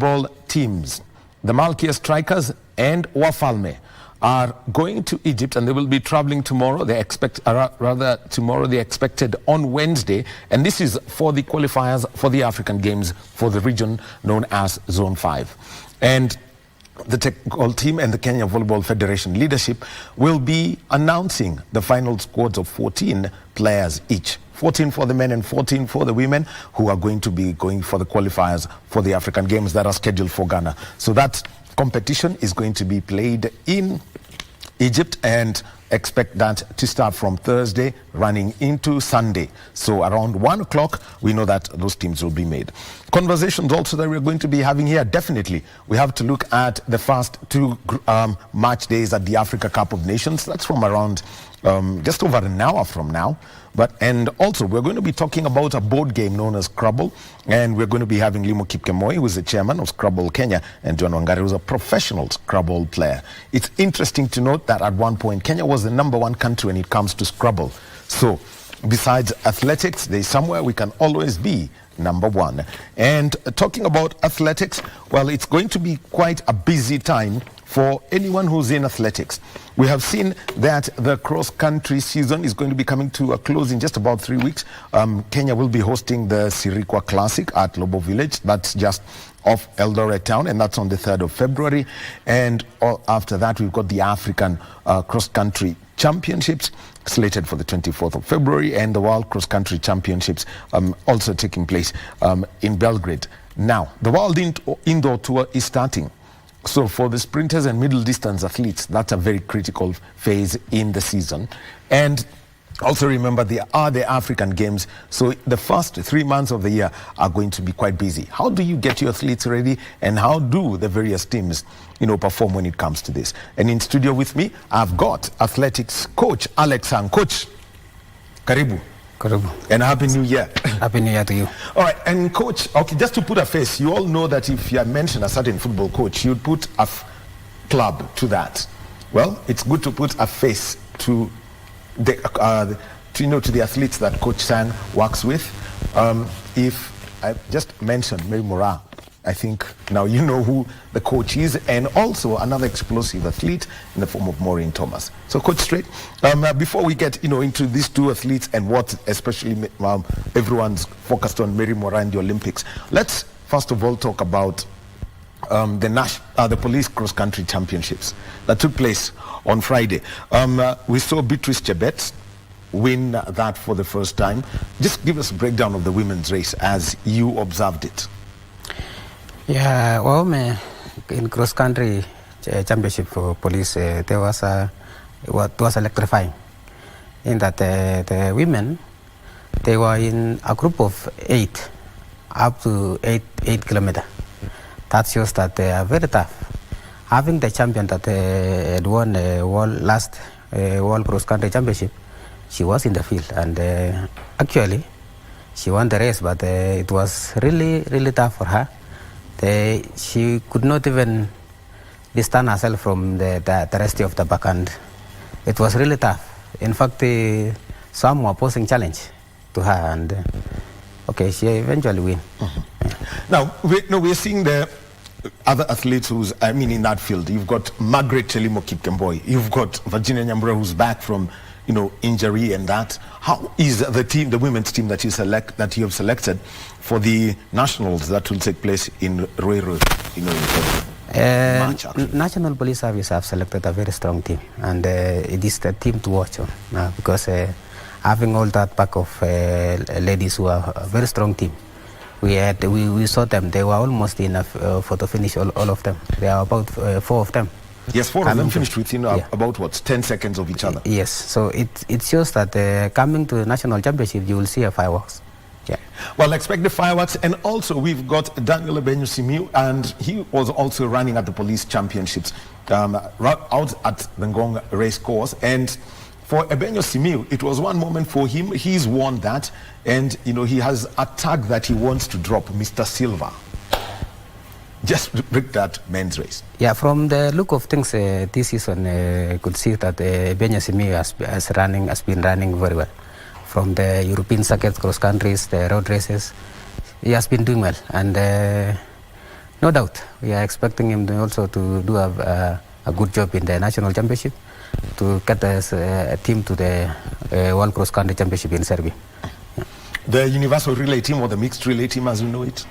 volleyball teams, the Malkia Strikers and Wafalme, are going to Egypt, and they will be traveling tomorrow. They expect, tomorrow they expected on Wednesday, and this is for the qualifiers for the African Games for the region known as Zone 5. And the technical team and the Kenya Volleyball Federation leadership will be announcing the final squads of 14 players each. 14 for the men and 14 for the women, who are going to be going for the qualifiers for the African Games that are scheduled for Ghana. So that competition is going to be played in Egypt, and expect that to start from Thursday running into Sunday. So around 1 o'clock, we know that those teams will be made. Conversations also that we're going to be having here, definitely we have to look at the first two match days at the Africa Cup of Nations. That's from around just over an hour from now. And also we're going to be talking about a board game known as Scrabble, and we're going to be having Limo Kipkemoi, who is the chairman of Scrabble Kenya, and John Wangari, who's a professional Scrabble player. It's interesting to note that at one point Kenya was the #1 country when it comes to Scrabble. So besides athletics, there's somewhere we can always be #1. And talking about athletics, well, it's going to be quite a busy time for anyone who's in athletics. We have seen that the cross-country season is going to be coming to a close in just about 3 weeks. Kenya will be hosting the Sirikwa Classic at Lobo Village. That's just off Eldoret town, and that's on the 3rd of February. And after that, we've got the African cross-country championships slated for the 24th of February, and the World Cross Country Championships also taking place in Belgrade. Now, the World Indoor Tour is starting. So for the sprinters and middle distance athletes, that's a very critical phase in the season. And also remember, there are the African Games, so the first 3 months of the year are going to be quite busy. How do you get your athletes ready, and how do the various teams, perform when it comes to this? And in studio with me, I've got athletics coach Alex Sang. Coach, karibu. Karibu. And Happy New Year. Happy New Year to you. All right, and coach, okay, just to put a face, you all know that if you mention a certain football coach, you'd put a club to that. Well, it's good to put a face to the to the athletes that Coach Sang works with. If I just mentioned Mary Moraa, I think now you know who the coach is, and also another explosive athlete in the form of Maureen Thomas. So, Coach, straight, before we get into these two athletes and what especially everyone's focused on, Mary Moraa and the Olympics, let's first of all talk about the police cross-country championships that took place on Friday. We saw Beatrice Chebet win that for the first time. Just give us a breakdown of the women's race as you observed it. Yeah, well, in cross-country championship for police, it was electrifying. In that the women, they were in a group of 8, up to 8 kilometers. That shows that they are very tough. Having the champion that had won the last World Cross-Country Championship, she was in the field, and actually she won the race, but it was really, really tough for her. She could not even distance herself from the rest of the backhand. It was really tough. In fact, some were posing challenge to her, and okay, she eventually win. Now, we're seeing the other athletes in that field. You've got Margaret Chelimo Kipkemboi. You've got Virginia Nyambura, who's back from injury and that. How is the women's team that you have selected for the nationals that will take place in Ruiru? National Police Service have selected a very strong team, and it is the team to watch on because having all that pack of ladies who are a very strong team. We saw them. They were almost in a photo finish, all of them. There are about 4 of them. Yes, 4 of them finished within about 10 seconds of each other. Yes, so it shows that coming to the national championship, you will see a fireworks. Yeah. Well, expect the fireworks. And also we've got Daniel Ebenyo Simiu, and he was also running at the police championships out at the Ngong race course. And for Ebenyo Simiu, it was one moment for him. He's won that, and he has a tag that he wants to drop, Mr. Silva. Just break that men's race. Yeah, from the look of things this season, could see that Ebenyo Simiu has been running very well. From the European circuit, cross countries, the road races, he has been doing well. And No doubt. We are expecting him also to do a good job in the national championship, to get us a team to the World Cross Country Championship in Serbia. Yeah. The universal relay team or the mixed relay team as you know it?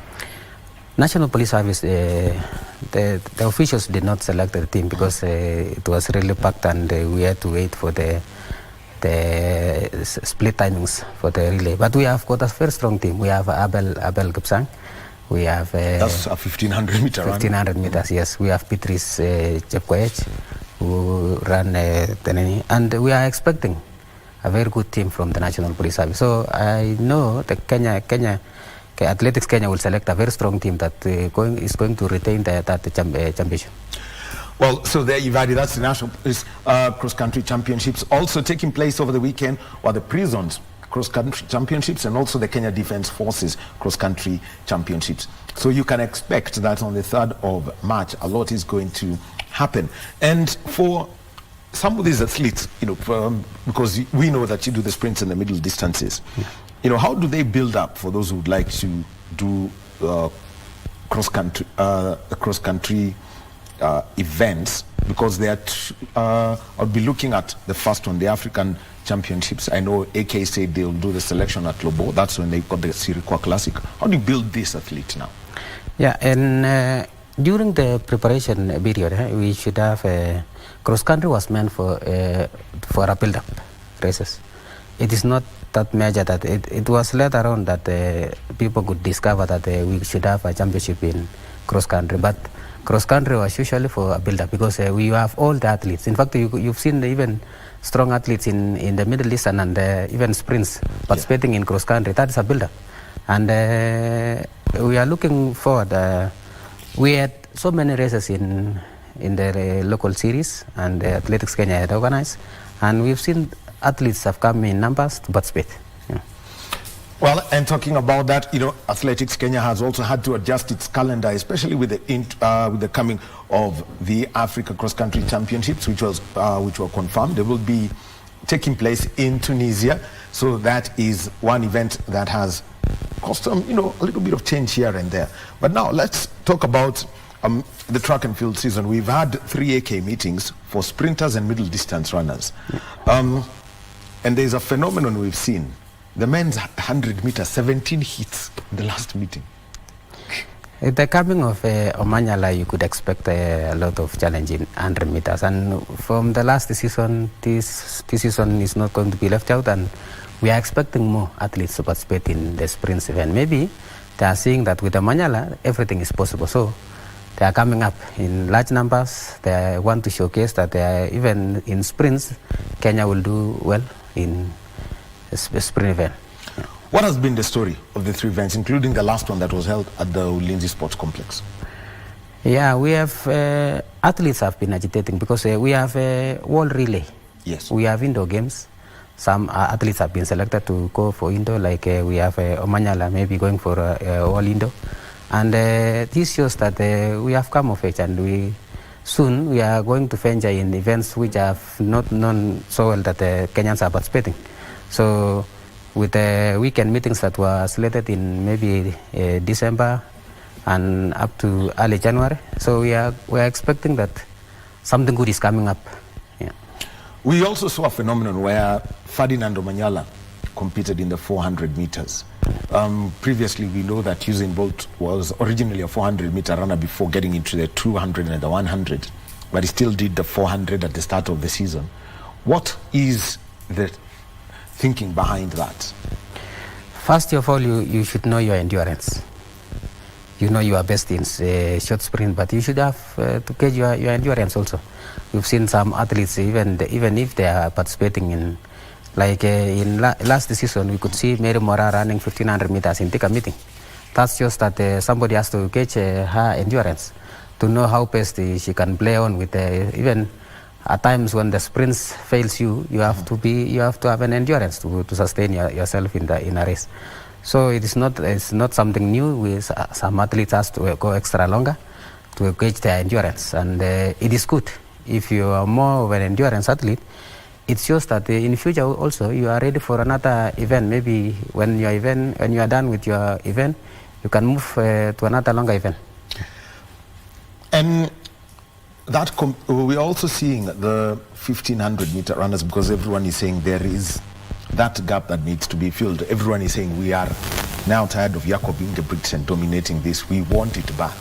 National Police Service, the officials did not select the team because it was really packed and we had to wait for the split timings for the relay. But we have got a very strong team. We have Abel Gipsang. We have that's a 1500 meter 1500 meters, yes. We have Petris Chepkoech who ran and we are expecting a very good team from the National Police Service. So I know the Athletics Kenya will select a very strong team that is going to retain that championship. Well, so there you've added, that's the National Police Cross-Country Championships also taking place over the weekend, or the Prisons Cross-Country Championships and also the Kenya Defence Forces Cross-Country Championships. So you can expect that on the 3rd of March, a lot is going to happen. And for some of these athletes, because we know that you do the sprints and the middle distances, how do they build up for those who would like to do cross-country events? Because they are, I'll be looking at the first one, the African Championships. I know AK said they'll do the selection at Lobo. That's when they got the Sirikwa Classic. How do you build this athlete now? Yeah, and during the preparation period, we should have cross-country was meant for a build-up races. It is not that major that it was later on that people could discover that we should have a championship in cross-country. But cross-country was usually for a build-up because we have all the athletes. In fact, you've seen even strong athletes in the Middle East and even sprints participating in cross-country. That is a build-up. And we are looking forward. We had so many races in the local series and Athletics Kenya had organized. And we've seen athletes have come in numbers to participate. Yeah. Well, and talking about that, Athletics Kenya has also had to adjust its calendar, especially with the coming of the Africa Cross Country Championships, which were confirmed. They will be taking place in Tunisia. So that is one event that has caused some, a little bit of change here and there. But now let's talk about the track and field season. We've had 3 AK meetings for sprinters and middle distance runners. And there's a phenomenon we've seen. The men's 100 meters, 17 hits in the last meeting. At the coming of Omanyala, you could expect a lot of challenge in 100 meters. And from the last season, this season is not going to be left out. And we are expecting more athletes to participate in the sprints event. Maybe they are seeing that with Omanyala, everything is possible. So they are coming up in large numbers. They want to showcase that even in sprints, Kenya will do well in a sprint event. Yeah. What has been the story of the 3 events, including the last one that was held at the Ulinzi Sports Complex? Yeah, we have athletes have been agitating because we have a world relay. Yes. We have indoor games. Some athletes have been selected to go for indoor, like we have Omanyala maybe going for all indoor. And this shows that we have come of age, and soon we are going to venture in events which have not known so well that Kenyans are participating. So with the weekend meetings that were slated in maybe December and up to early January, so we are expecting that something good is coming up. Yeah. We also saw a phenomenon where Ferdinand Omanyala competed in the 400 meters. Previously, we know that Usain Bolt was originally a 400-meter runner before getting into the 200 and the 100, but he still did the 400 at the start of the season. What is the thinking behind that? First of all, you should know your endurance. You know you are best in short sprint, but you should have to gauge your endurance also. We've seen some athletes, even if they are participating in, like in last season, we could see Mary Mora running 1500 meters in Thika meeting. That's just that somebody has to gauge her endurance to know how best she can play on with even at times when the sprints fails you have to have an endurance to sustain yourself in a race. So it's not something new. Some athletes has to go extra longer to gauge their endurance, and it is good if you are more of an endurance athlete. It shows that in future also you are ready for another event. Maybe when you are done with your event, you can move to another longer event. And we're also seeing the 1500 meter runners, because everyone is saying there is that gap that needs to be filled. Everyone is saying we are now tired of Jakob Ingebrigtsen dominating this. We want it back.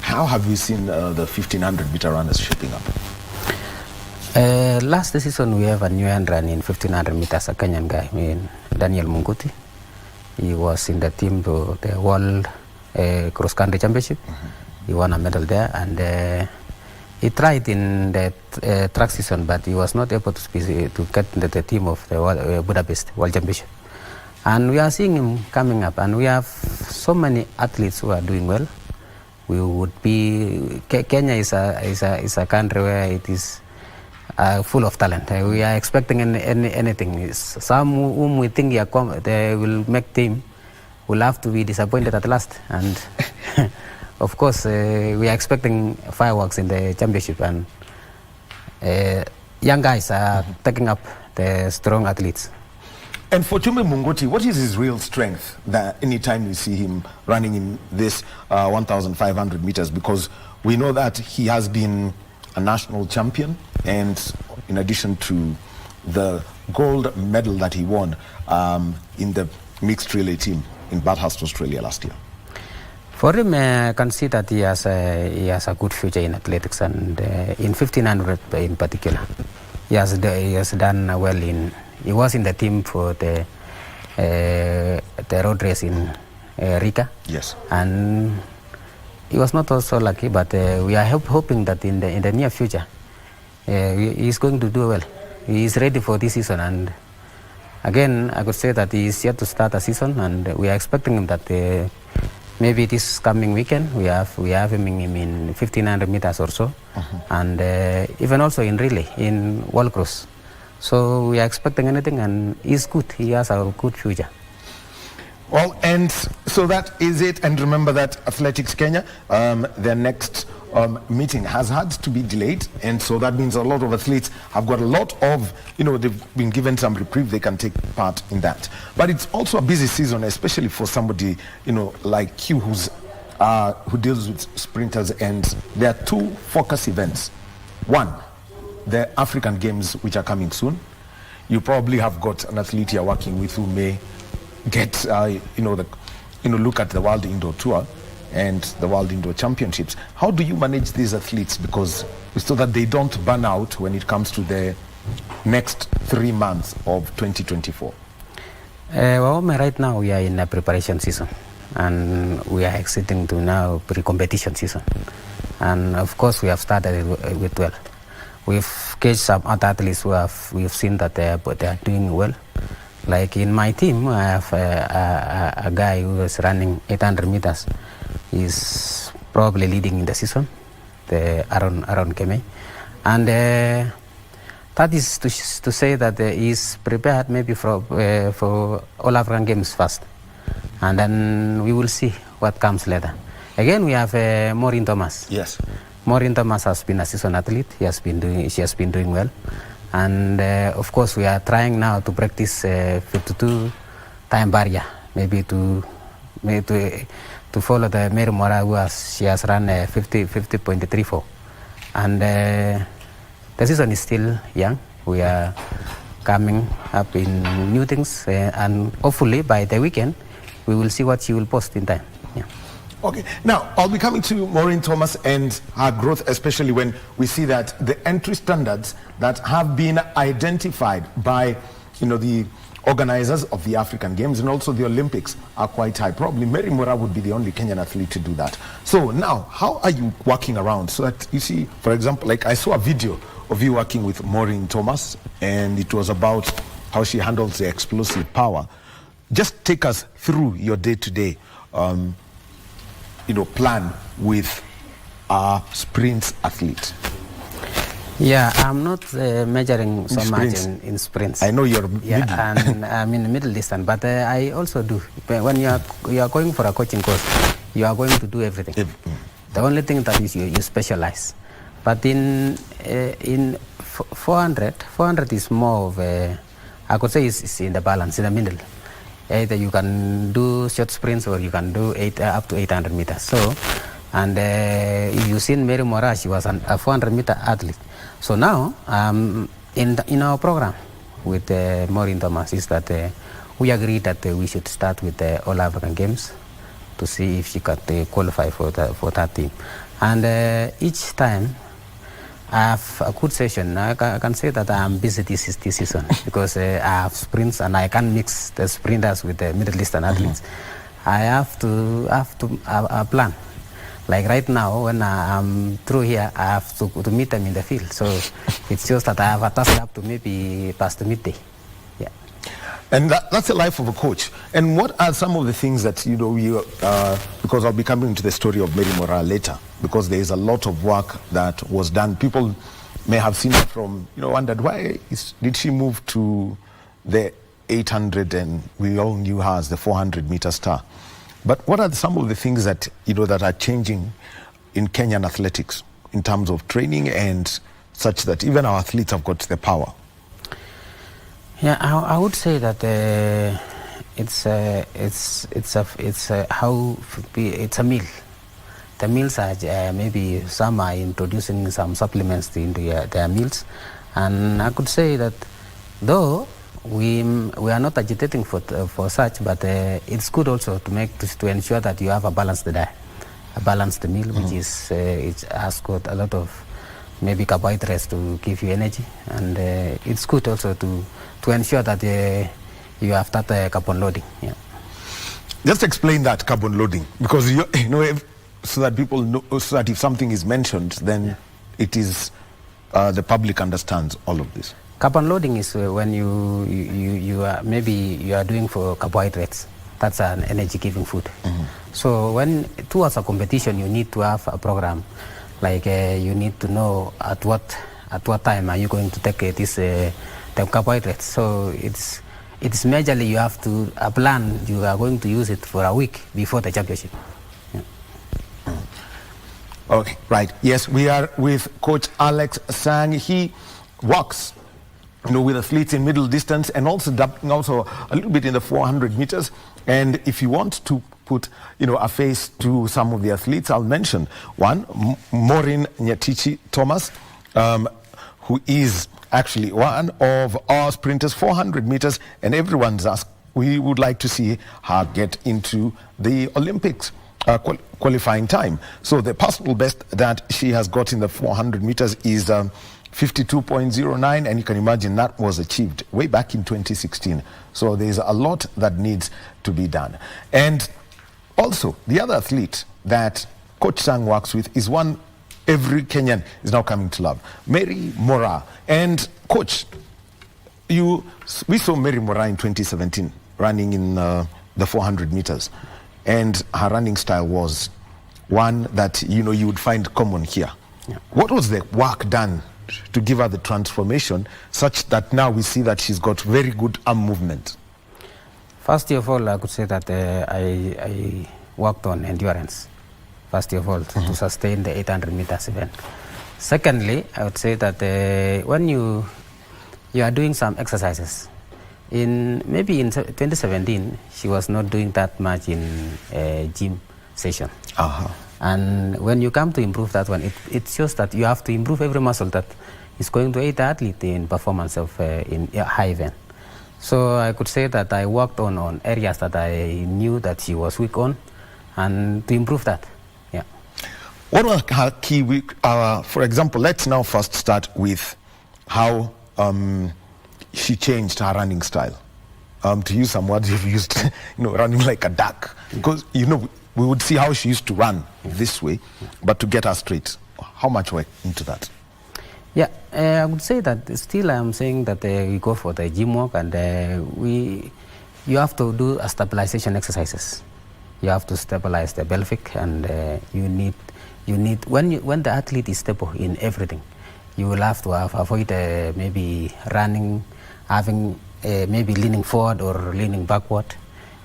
How have you seen the 1500 meter runners shaping up? Last season we have a new entrant in 1500 meters, a Kenyan guy, Daniel Munguti. He was in the team to the World Cross Country Championship. He won a medal there, and he tried in the track season, but he was not able to get into the team of the Budapest World Championship. And we are seeing him coming up, and we have so many athletes who are doing well. We would be Kenya is a country where it is full of talent. We are expecting anything. Some whom we think they will make team will have to be disappointed at last. And of course, we are expecting fireworks in the championship, and young guys are taking up the strong athletes. And for Chumbe Munguti, what is his real strength that anytime you see him running in this 1,500 meters? Because we know that he has been a national champion, and in addition to the gold medal that he won in the mixed relay team in Bathurst, Australia last year. For him, I can see that he has a good future in athletics, and in 1500 in particular. He has done well he was in the team for the road race in Riga. Yes. And he was not also lucky, but we are hoping that in the near future, he is going to do well. He is ready for this season, and again, I could say that he is yet to start a season, and we are expecting him that maybe this coming weekend we have him in 1500 meters or so, and even also in relay, in World Cross. So we are expecting anything, and he's good. He has a good future. Well, and so that is it. And remember that Athletics Kenya, their next meeting has had to be delayed, and so that means a lot of athletes have got a lot of, they've been given some reprieve, they can take part in that. But it's also a busy season, especially for somebody, like you who deals with sprinters, and there are two focus events. One, the African Games, which are coming soon. You probably have got an athlete you're working with who may get, look at the World Indoor Tour and the World Indoor Championships. How do you manage these athletes, because so that they don't burn out when it comes to the next 3 months of 2024? Well, right now we are in a preparation season, and we are exiting to now pre-competition season. And of course, we have started with well. We've caged some other athletes we've seen that they are doing well. Like in my team, I have a guy who is running 800 meters. He's probably leading in the season, the Aaron Keme. And that is to say that he's prepared maybe for all African Games first. And then we will see what comes later. Again, we have Maureen Thomas. Yes. Maureen Thomas has been a season athlete. She has been doing well. And of course, we are trying now to practice 52 time barrier, maybe to follow the Mary Mora, she has run 50.34. And the season is still young. We are coming up in new things, and hopefully by the weekend, we will see what she will post in time. Yeah. Okay, now I'll be coming to Maureen Thomas and her growth, especially when we see that the entry standards that have been identified by, the organizers of the African Games and also the Olympics are quite high. Probably Mary Mora would be the only Kenyan athlete to do that. So now, how are you working around so that you see, for example, like I saw a video of you working with Maureen Thomas, and it was about how she handles the explosive power. Just take us through your day-to-day plan with a sprint athlete. Yeah, I'm not measuring so much in sprints. I know you're middle. And I'm in the middle distance, but I also do. When you are going for a coaching course, you are going to do everything. The only thing that is you specialize. But in 400 is more of I could say it's in the balance, in the middle. Either you can do short sprints or you can do up to 800 meters. So And if you've seen Mary Mora, she was a 400-meter athlete. So now, in our program with Maureen Thomas is that we agreed that we should start with the All African Games to see if she could qualify for that team. And each time I have a good session. I can say that I am busy this season because I have sprints and I can't mix the sprinters with the Middle Eastern athletes. I have to have a plan. Like right now, when I'm through here, I have to meet them in the field. So it's just that I have a task up to maybe past the midday. Yeah. And that's the life of a coach. And what are some of the things that, because I'll be coming to the story of Mary Mora later, because there is a lot of work that was done. People may have seen her from, wondered why did she move to the 800 and we all knew her as the 400-meter star. But what are some of the things that, that are changing in Kenyan athletics in terms of training and such that even our athletes have got the power? Yeah, I would say that it's a meal. The meals are maybe some are introducing some supplements into their meals, and I could say that though we are not agitating for such, but it's good also to ensure that you have a balanced diet, a balanced meal, which is it has got a lot of maybe carbohydrates to give you energy, and it's good also to ensure that you have that carbon loading. Yeah. Just explain that carbon loading, because so that people know, so that if something is mentioned, then it is the public understands all of this. Carbon loading is when you are maybe you are doing for carbohydrates. That's an energy-giving food. So when towards a competition, you need to have a program. Like you need to know at what time are you going to take the carbohydrates. So it's majorly you have to a plan. You are going to use it for a week before the championship. Yeah. Okay, right. Yes, we are with Coach Alex Sang. He works, with athletes in middle distance and also a little bit in the 400 meters. And if you want to put, a face to some of the athletes, I'll mention one, Maureen Nyatichi Thomas, who is actually one of our sprinters, 400 meters, and everyone's asked, we would like to see her get into the Olympics qualifying time. So the personal best that she has got in the 400 meters is 52.09, and you can imagine that was achieved way back in 2016. So there's a lot that needs to be done. And also, the other athlete that Coach Sang works with is one every Kenyan is now coming to love, Mary Mora. And Coach, we saw Mary Mora in 2017 running in the 400 meters, and her running style was one that you would find common here. Yeah. What was the work done to give her the transformation such that now we see that she's got very good arm movement? First of all, I could say that I worked on endurance. First of all, to sustain the 800 meters event. Secondly, I would say that when you are doing some exercises, maybe in 2017, she was not doing that much in gym session. And when you come to improve that one, it shows that you have to improve every muscle that is going to aid the athlete in performance of in high event. So I could say that I worked on areas that I knew that she was weak on, and to improve that. Yeah. What were her key weak? For example, let's now first start with how she changed her running style. To use some words you've used, running like a duck, because we would see how she used to run this way, but to get her straight, how much went into that? Yeah, I would say that still I'm saying that we go for the gym work, and you have to do a stabilization exercises. You have to stabilize the pelvic, and you need when the athlete is stable in everything, you will have to avoid maybe running, having maybe leaning forward or leaning backward.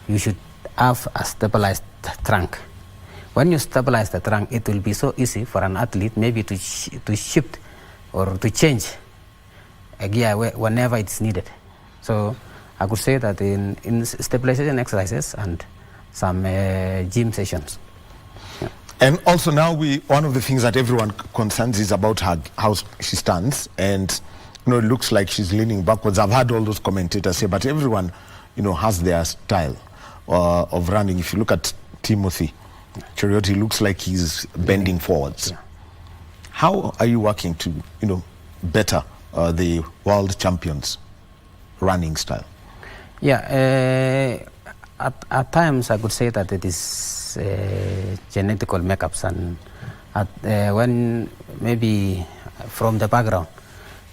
You should have a stabilized trunk. When you stabilize the trunk, it will be so easy for an athlete maybe to shift or to change a gear whenever it's needed. So I could say that in stabilization exercises and some gym sessions. Yeah. And also now one of the things that everyone concerns is about her, how she stands, and it looks like she's leaning backwards. I've heard all those commentators say, but everyone, has their style of running. If you look at Timothy Cheruiyot, he looks like he's bending forwards. Yeah. How are you working to, better the world champions' running style? Yeah, at times I could say that it is genetical makeups, and when maybe from the background,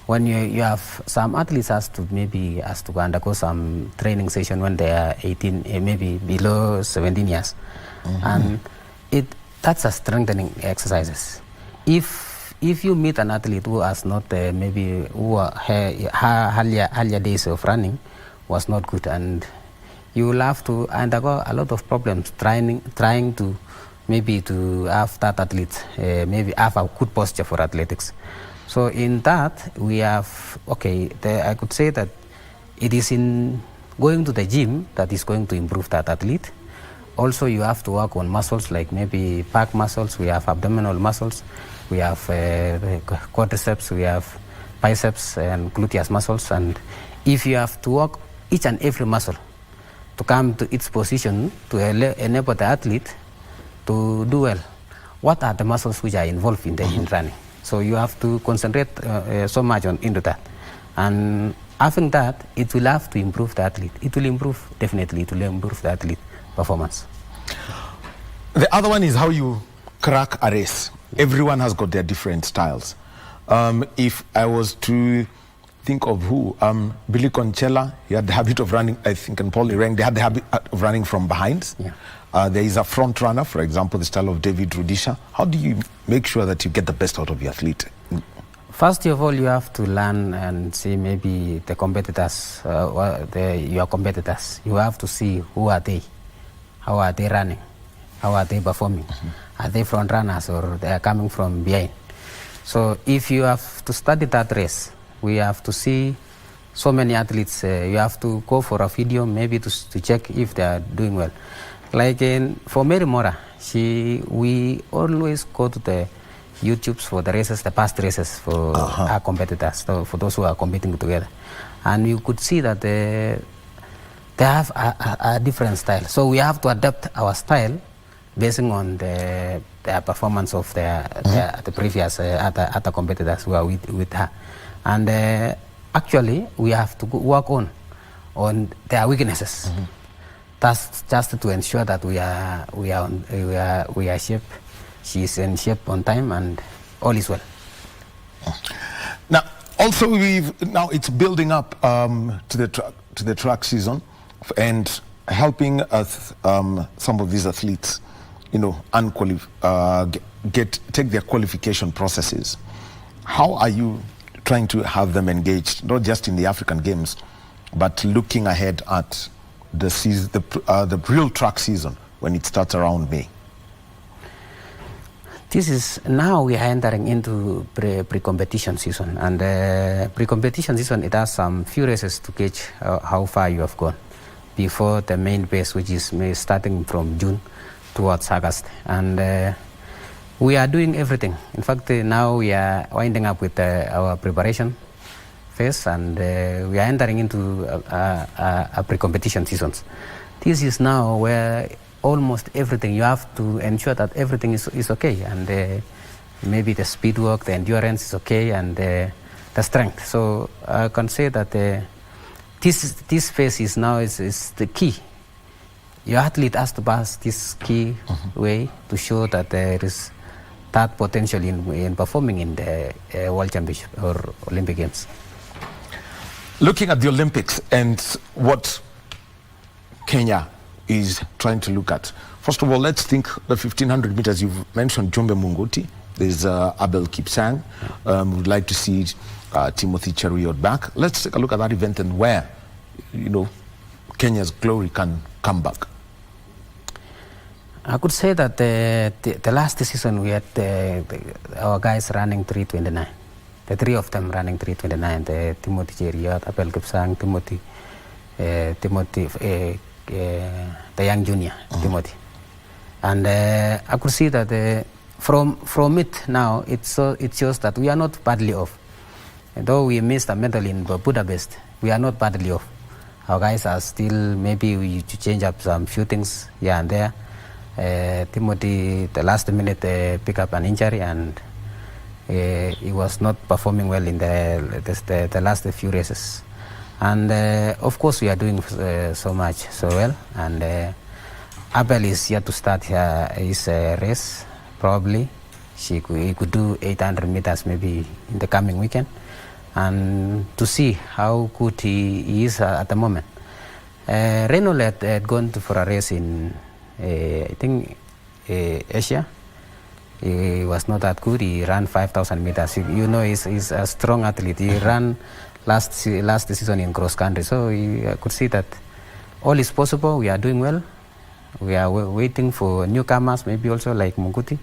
when you have some athletes has to undergo some training session when they are 18, maybe below 17 years, and that's a strengthening exercises. If you meet an athlete who has not who earlier days of running was not good, and you will have to undergo a lot of problems trying to to have that athlete maybe have a good posture for athletics. So in that we have I could say that it is in going to the gym that is going to improve that athlete. Also, you have to work on muscles like maybe back muscles, we have abdominal muscles, we have quadriceps, we have biceps and gluteus muscles, and if you have to work each and every muscle to come to its position to enable the athlete to do well, what are the muscles which are involved in running? So you have to concentrate so much into that, and having that, it will have to improve the athlete. It will improve, definitely, it will improve the athlete performance. The other one is how you crack a race. Everyone has got their different styles. If I was to think of who, Billy Conchella, he had the habit of running, I think, and Paul Ireng, they had the habit of running from behind. Yeah. There is a front runner, for example, the style of David Rudisha. How do you make sure that you get the best out of your athlete? First of all, you have to learn and see maybe the competitors, your competitors. You have to see who are they, how are they running, how are they performing. Are they front runners or they are coming from behind? So if you have to study that race, we have to see so many athletes. You have to go for a video maybe to check if they are doing well. Like for Mary Mora, we always go to the YouTubes for the races, the past races for our competitors, so for those who are competing together. And you could see that they have a different style. So we have to adapt our style based on the performance of the previous other competitors who are with her. And actually, we have to work on their weaknesses. That's just to ensure that we are shape. She's in shape on time, and all is well. Now, also now it's building up to the track season, and helping us some of these athletes, take their qualification processes. How are you trying to have them engaged, not just in the African Games, but looking ahead at the season, the real track season when it starts around May? This is now we are entering into pre-competition season, and pre-competition season it has some few races to gauge how far you have gone before the main race, which is starting from June towards August. And we are doing everything. In fact, now we are winding up with our preparation phase, and we are entering into a pre-competition seasons. This is now where almost everything, you have to ensure that everything is okay, and maybe the speed work, the endurance is okay, and the strength. So I can say that this phase is now is the key. Your athlete has to pass this key way to show that there is that potential in performing in the World Championship or Olympic Games. Looking at the Olympics and what Kenya is trying to look at. First of all, let's think the 1500 meters. You've mentioned Jumbe Munguti. There's Abel Kipsang. We'd like to see Timothy Cheruiyot back. Let's take a look at that event and where, Kenya's glory can come back. I could say that the last season we had our guys running 3:29. The three of them running 3:29. The Timothy Cheruiyot, Abel Kipsang, the young junior, Timothy. And I could see that from it now, it shows that we are not badly off. Though we missed a medal in Budapest, we are not badly off. Our guys are still, maybe we to change up some few things here and there. Timothy, the last minute, pick up an injury, and he was not performing well in the last few races. And of course, we are doing so well. And Abel is yet to start his race. Probably he could do 800 meters maybe in the coming weekend, and to see how good he is at the moment. Renault had gone for a race in I think Asia. He was not that good. He ran 5,000 meters. You know, he's a strong athlete. He ran last season in cross country, so I could see that all is possible. We are doing well. We are waiting for newcomers, maybe also like Munguti,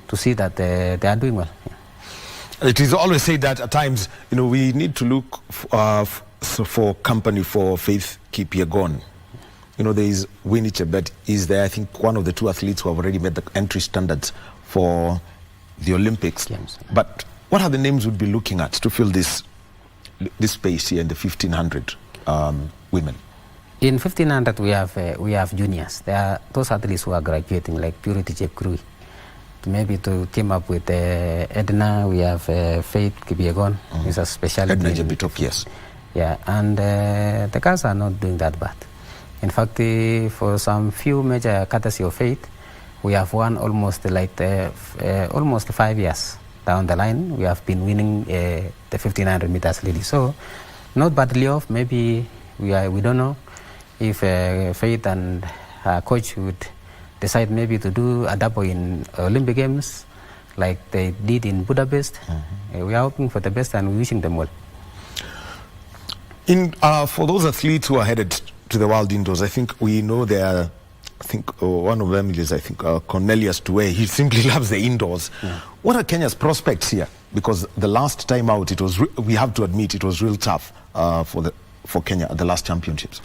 to see that they are doing well. Yeah. It is always said that at times, we need to look for company for Faith Kipyegon. There is Winnie Chebet is there. I think one of the two athletes who have already met the entry standards for the Olympics. Games. But what are the names we'd be looking at to fill this space here in the 1,500 women? In 1,500, we have juniors. There are those athletes who are graduating, like Purity Chepkurui. Maybe to team up with Edna, we have Faith Kipyegon. It's a specialty. Edna Jebitok, yes. Yeah, and the girls are not doing that bad. In fact, for some few major courtesy of Faith, we have won almost almost 5 years down the line. We have been winning the 1,500 meters really. So, not badly off. Maybe we don't know if Faith and her coach would decide maybe to do a double in Olympic Games like they did in Budapest. We are hoping for the best and we're wishing them well. For those athletes who are headed to the World Indoors, I think we know there. I think one of them is Cornelius Tuwe. He simply loves the indoors. Yeah. What are Kenya's prospects here? Because the last time out, we have to admit it was real tough for Kenya at the last championships.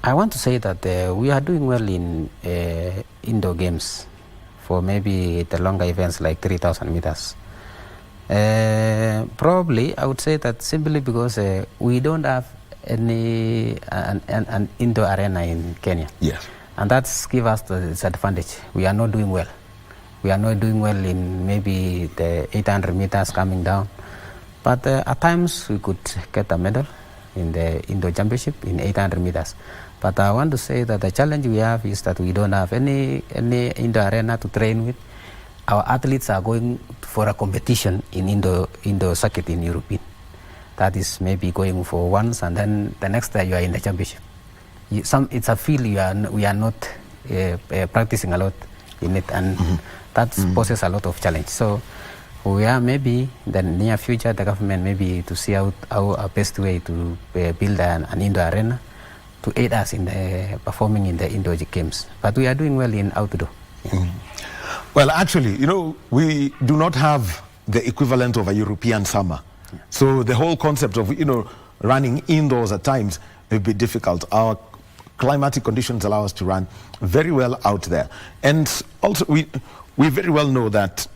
I want to say that we are doing well in indoor games for maybe the longer events like 3,000 meters. Probably, I would say that simply because we don't have an indoor arena in Kenya. Yes. And that's give us the disadvantage. We are not doing well. We are not doing well in maybe the 800 meters coming down. But at times we could get a medal in the indoor championship in 800 meters. But I want to say that the challenge we have is that we don't have any indoor arena to train with. Our athletes are going for a competition in indoor circuit in Europe. That is maybe going for once, and then the next day you are in the championship. It's a field we are not practicing a lot in it, and that poses a lot of challenge. So we are maybe in the near future, the government maybe to see out our best way to build an indoor arena to aid us in the performing in the indoor games. But we are doing well in outdoor. Yeah. Well, actually, we do not have the equivalent of a European summer. Yeah. So the whole concept of, running indoors at times may be difficult. Our climatic conditions allow us to run very well out there. And also, we very well know that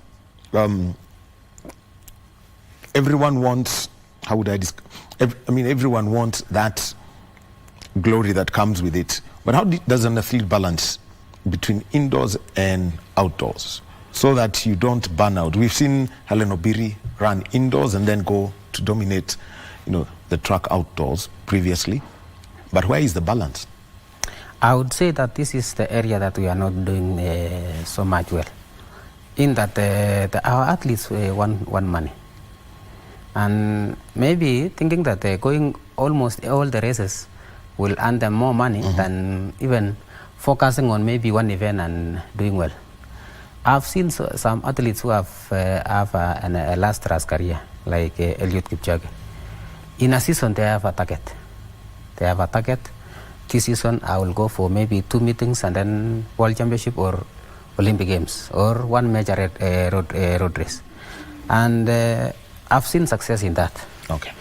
everyone wants, everyone wants that glory that comes with it. But how does an athlete balance between indoors and outdoors so that you don't burn out? We've seen Helen Obiri run indoors and then go to dominate, the track outdoors previously. But where is the balance? I would say that this is the area that we are not doing so much well. In that our athletes want money. And maybe thinking that going almost all the races will earn them more money than even focusing on maybe one event and doing well. I've seen some athletes who have a illustrious career, like Eliud Kipchoge. In a season, they have a target. This season, I will go for maybe 2 meetings and then World Championship or Olympic Games or one major road race. And I've seen success in that. Okay.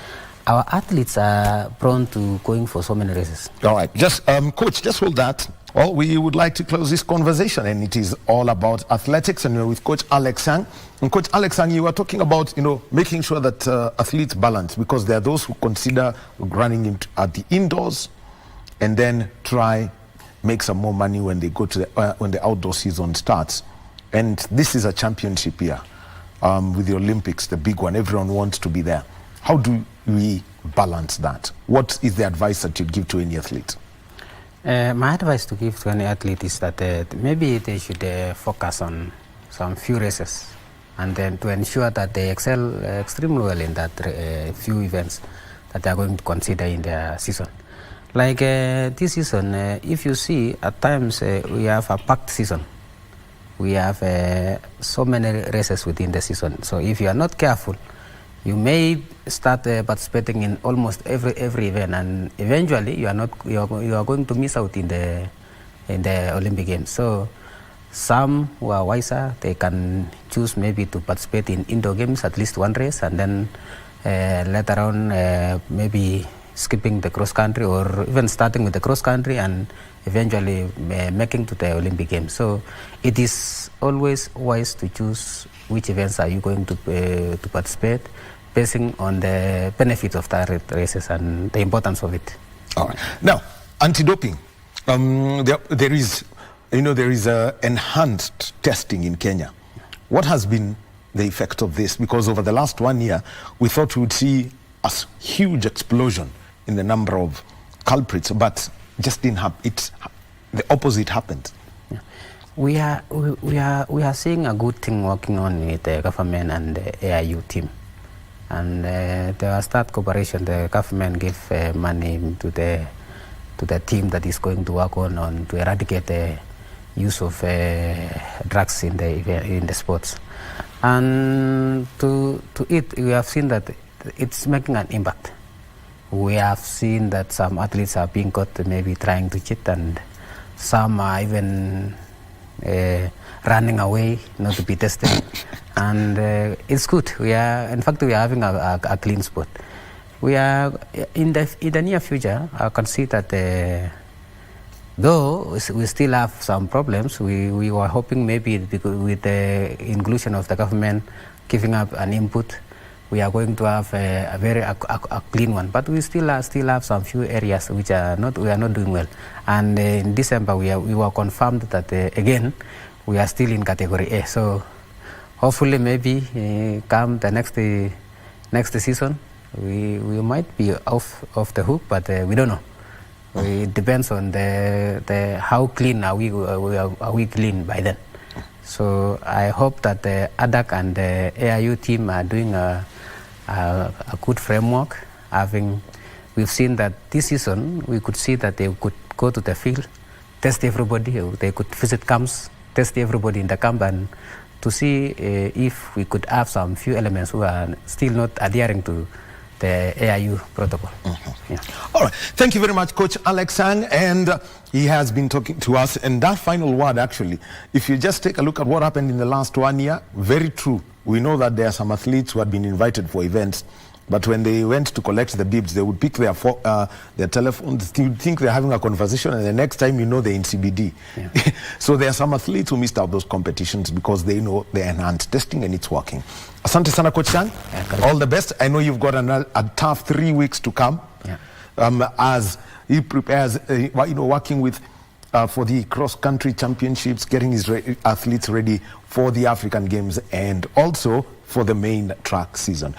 Our athletes are prone to going for so many races. All right. Just, Coach, just hold that. Well, we would like to close this conversation, and it is all about athletics, and we're with Coach Alex Sang. And Coach Alex Sang, you were talking about, making sure that athletes balance, because there are those who consider running at the indoors and then try make some more money when they go to when the outdoor season starts. And this is a championship year with the Olympics, the big one. Everyone wants to be there. How do we balance that? What is the advice that you'd give to any athlete? My advice to give to any athlete is that maybe they should focus on some few races, and then to ensure that they excel extremely well in that few events that they are going to consider in their season. Like this season, if you see, at times we have a packed season. We have so many races within the season. So if you are not careful, you may start participating in almost every event, and eventually you are going to miss out in the Olympic Games. So some who are wiser, they can choose maybe to participate in indoor games, at least one race, and then later on maybe skipping the cross country, or even starting with the cross country and eventually making to the Olympic Games. So it is always wise to choose which events are you going to participate, basing on the benefits of the races and the importance of it. All right. Now, anti-doping. There is enhanced testing in Kenya. What has been the effect of this? Because over the last 1 year, we thought we would see a huge explosion in the number of culprits, but just didn't happen. The opposite happened. Yeah. We are seeing a good thing working on with the government and the AIU team. And there start cooperation. The government give money to the team that is going to work on to eradicate the use of drugs in the sports. And to it, we have seen that it's making an impact. We have seen that some athletes are being caught maybe trying to cheat, and some are even running away not to be tested. And it's good. In fact, we are having a clean sport. We are in the near future. I can see that though we still have some problems, we were hoping maybe with the inclusion of the government giving up an input, we are going to have a very clean one. But we still have some few areas which we are not doing well. And in December we were confirmed that again we are still in category A. So hopefully maybe come the next season we might be off the hook, but we don't know. It depends on the how clean are we clean by then. So I hope that the ADAC and the AIU team are doing a good framework. We've seen that this season we could see that they could go to the field, test everybody. They could visit camps, test everybody in the camp, and to see if we could have some few elements who are still not adhering to the AIU protocol. Mm-hmm. Yeah. All right. Thank you very much, Coach Alex Sang. And he has been talking to us. And that final word, actually, if you just take a look at what happened in the last 1 year, very true. We know that there are some athletes who had been invited for events, but when they went to collect the bibs, they would pick their telephones. You'd think they're having a conversation, and the next time you know they're in CBD. Yeah. So there are some athletes who missed out those competitions because they know the enhanced testing and it's working. Asante sana, Coach Sang. All the best. I know you've got a tough 3 weeks to come. Yeah. As he prepares, working with for the cross-country championships, getting his athletes ready for the African Games and also for the main track season.